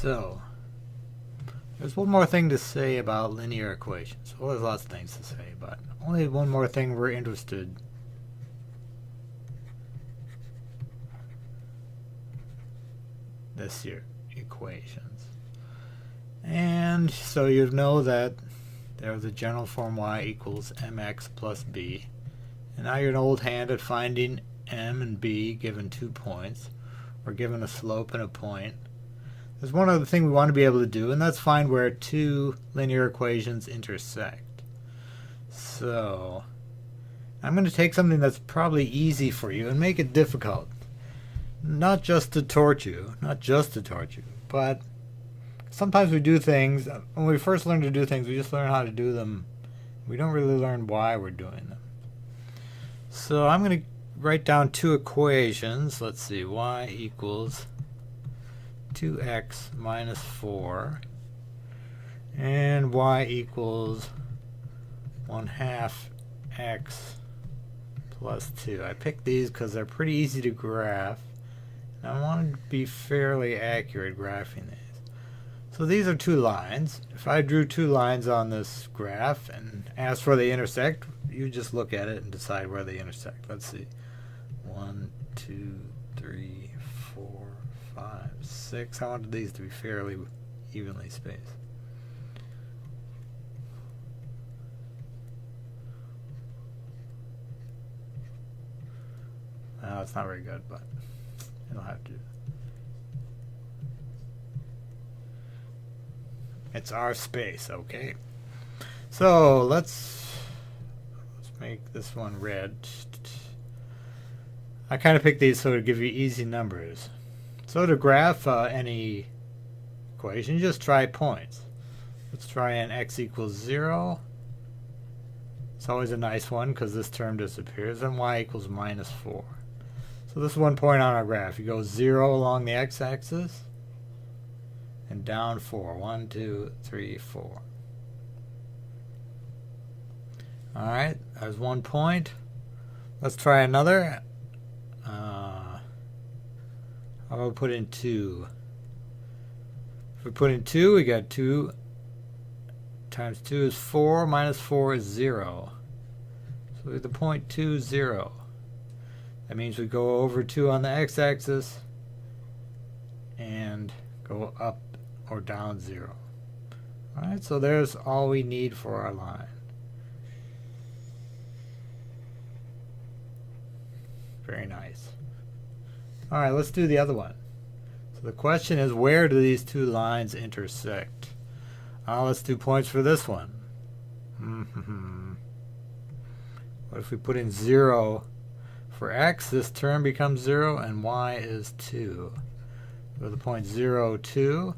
So, there's one more thing to say about linear equations. Well, there's lots of things to say, but only one more thing we're interested. This year, equations. And so you know that there's a general form y equals mx plus b. And now you're an old hand at finding m and b given 2 points, or given a slope and a point. There's one other thing we want to be able to do, and that's find where two linear equations intersect. So, I'm going to take something that's probably easy for you and make it difficult. Not just to torture you, but sometimes we do things, when we first learn to do things, we just learn how to do them. We don't really learn why we're doing them. So I'm going to write down two equations. Let's see, y equals 2x minus 4 and y equals 1/2 x plus 2. I picked these because they're pretty easy to graph, and I wanted to be fairly accurate graphing these. So these are two lines. If I drew two lines on this graph and asked where they intersect, you just look at it and decide where they intersect. Let's see. 1, 2, 3, 4, 5, 6. I wanted these to be fairly evenly spaced. No, it's not very good, but it'll have to. It's our space, okay? So let's make this one red. I kind of picked these so to give you easy numbers. So to graph any equation, just try points. Let's try an x equals 0. It's always a nice one because this term disappears. And y equals minus 4. So this is one point on our graph. You go 0 along the x-axis and down 4. 1, 2, 3, 4. Alright, there's 1 point. Let's try another. How about put in 2? If we put in 2, we got 2 times 2 is 4, minus 4 is 0. So we have the point 2, 0. That means we go over 2 on the x-axis and go up or down 0. Alright, so there's all we need for our line. Very nice. Alright, let's do the other one. So the question is, where do these two lines intersect? Let's do points for this one. What if we put in 0 for x? This term becomes 0 and y is 2. So the point 0, 2. So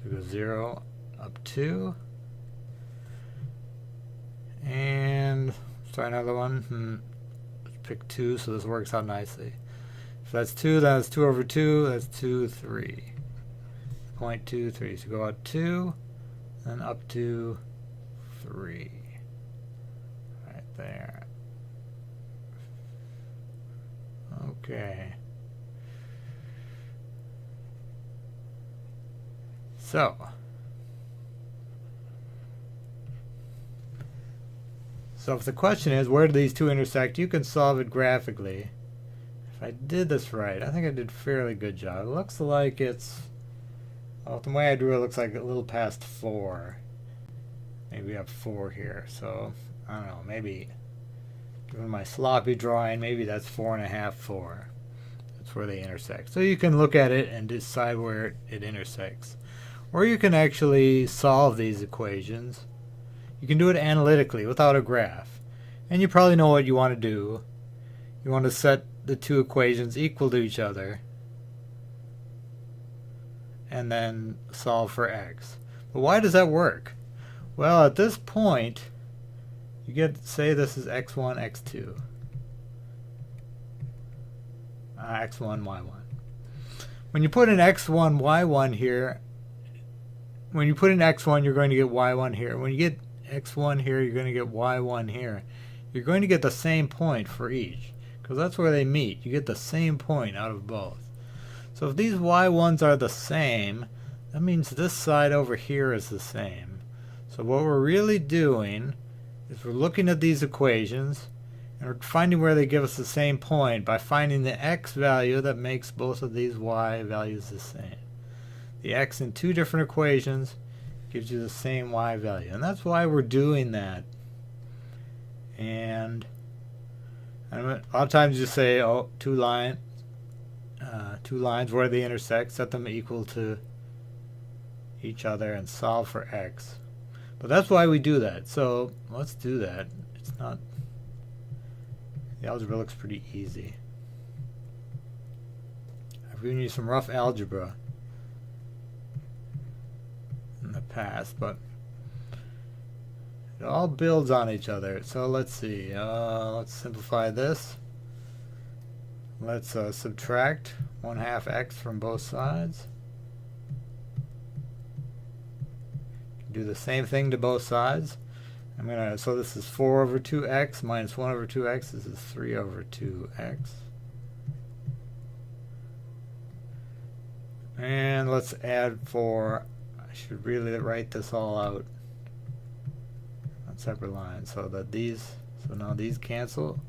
we go 0 up 2. And let's try another one. Let's pick 2 so this works out nicely. If that's 2, then it's 2 over 2. That's 2, 3. Point 2, 3. So go out 2, then up 2, 3. Right there. Okay. So if the question is, where do these two intersect, you can solve it graphically. If I did this right, I think I did a fairly good job. It looks like it's, well, the way I drew it looks like a little past 4. Maybe up 4 here. So, I don't know, maybe, given my sloppy drawing, maybe that's 4.5, 4. That's where they intersect. So you can look at it and decide where it intersects. Or you can actually solve these equations. You can do it analytically without a graph. And you probably know what you want to do. You want to set the two equations equal to each other and then solve for x. But why does that work? Well, at this point, you get, say this is x1, x2. X1, y1. When you put in x1, y1 here, when you put in x1, you're going to get y1 here. When you get x1 here, you're going to get y1 here. You're going to get the same point for each, because that's where they meet. You get the same point out of both. So if these y1s are the same, that means this side over here is the same. So what we're really doing is we're looking at these equations and we're finding where they give us the same point by finding the x value that makes both of these y values the same. The x in two different equations gives you the same y value, and that's why we're doing that. And a lot of times you say, oh, two lines, where they intersect, set them equal to each other and solve for x. But that's why we do that. So let's do that. It's not, the algebra looks pretty easy. I've given you some rough algebra in the past, but it all builds on each other. So let's see. Let's simplify this. Let's subtract 1/2 x from both sides. Do the same thing to both sides. So this is 4 over 2x minus 1 over 2x. This is 3 over 2x. And let's add 4. I should really write this all out on separate lines so that so now these cancel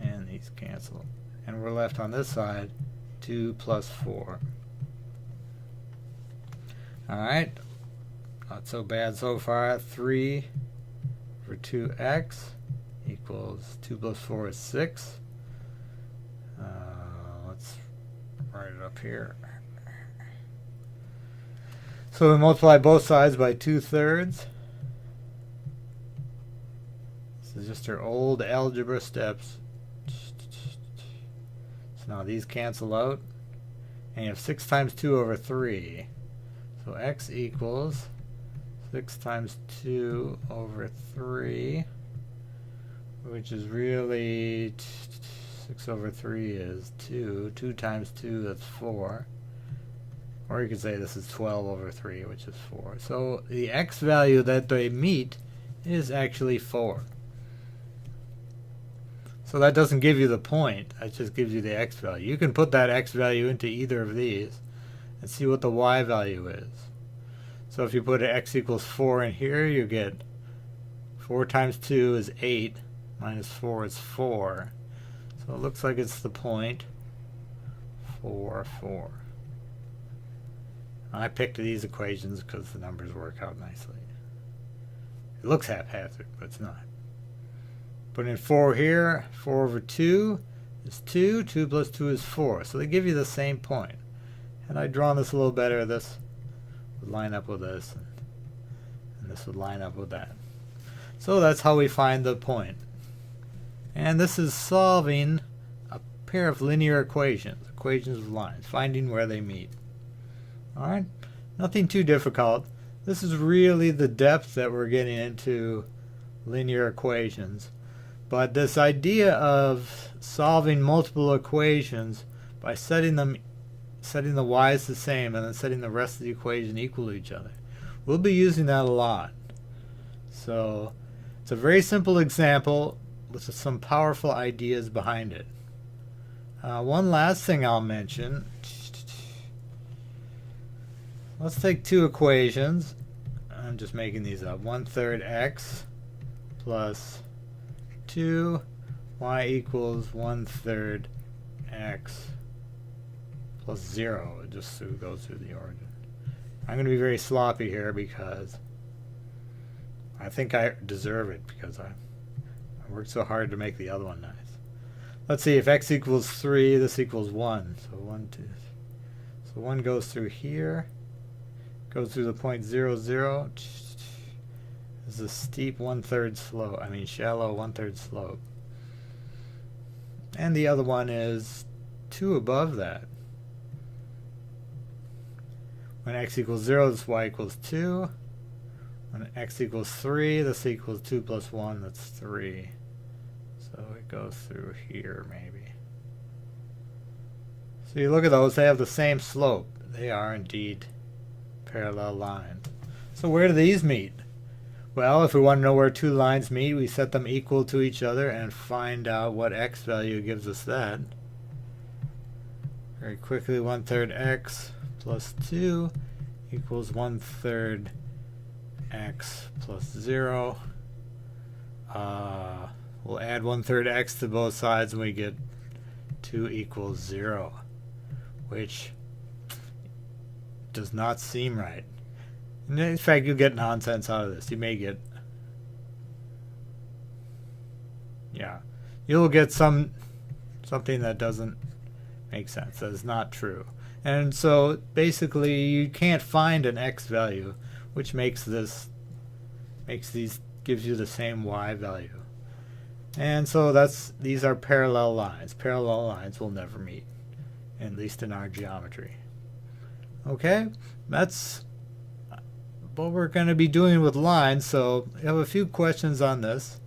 and these cancel. And we're left on this side 2 plus 4. Alright. Not so bad so far. 3 over 2x equals 2 plus 4 is 6. Let's write it up here. So we multiply both sides by 2/3. This is just our old algebra steps. So now these cancel out. And you have 6 times 2 over 3. So x equals 6 times 2 over 3, which is really 6 over 3 is 2. 2 times 2, that's 4. Or you could say this is 12 over 3, which is 4. So the x value that they meet is actually 4. So that doesn't give you the point. That just gives you the x value. You can put that x value into either of these and see what the y value is. So if you put x equals 4 in here, you get 4 times 2 is 8, minus 4 is 4. So it looks like it's the point 4, 4. I picked these equations because the numbers work out nicely. It looks haphazard, but it's not. Put in 4 here. 4 over 2 is 2. 2 plus 2 is 4. So they give you the same point. Had I drawn this a little better, this would line up with this, and this would line up with that. So that's how we find the point. And this is solving a pair of linear equations, equations of lines, finding where they meet. Alright, nothing too difficult. This is really the depth that we're getting into linear equations. But this idea of solving multiple equations by setting the y's the same and then setting the rest of the equation equal to each other, we'll be using that a lot. So it's a very simple example with some powerful ideas behind it. One last thing I'll mention. Let's take two equations. I'm just making these up. 1/3 x plus 2 y equals 1/3 x plus 0. It just goes through the origin. I'm going to be very sloppy here because I think I deserve it because I worked so hard to make the other one nice. Let's see, if x equals 3, this equals 1. So 1, 2. So 1 goes through here, goes through the point 0, 0. This is a steep 1/3 slope. I mean shallow 1/3 slope. And the other one is 2 above that. When x equals 0, this y equals 2. When x equals 3, this equals 2 plus 1, that's 3. So it goes through here maybe. So you look at those, they have the same slope. They are indeed parallel lines. So where do these meet? Well, if we want to know where two lines meet, we set them equal to each other and find out what x value gives us that. Very quickly, 1/3 x plus 2 equals 1/3 x plus 0. We'll add 1/3 x to both sides and we get 2 equals 0, which does not seem right. And in fact, you'll get nonsense out of this. You may get, you'll get something that doesn't make sense, that is not true. And so basically you can't find an x value which gives you the same y value. And so these are parallel lines. Parallel lines will never meet, at least in our geometry. Okay, that's what we're going to be doing with lines. So we have a few questions on this,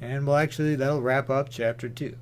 and that'll wrap up chapter 2.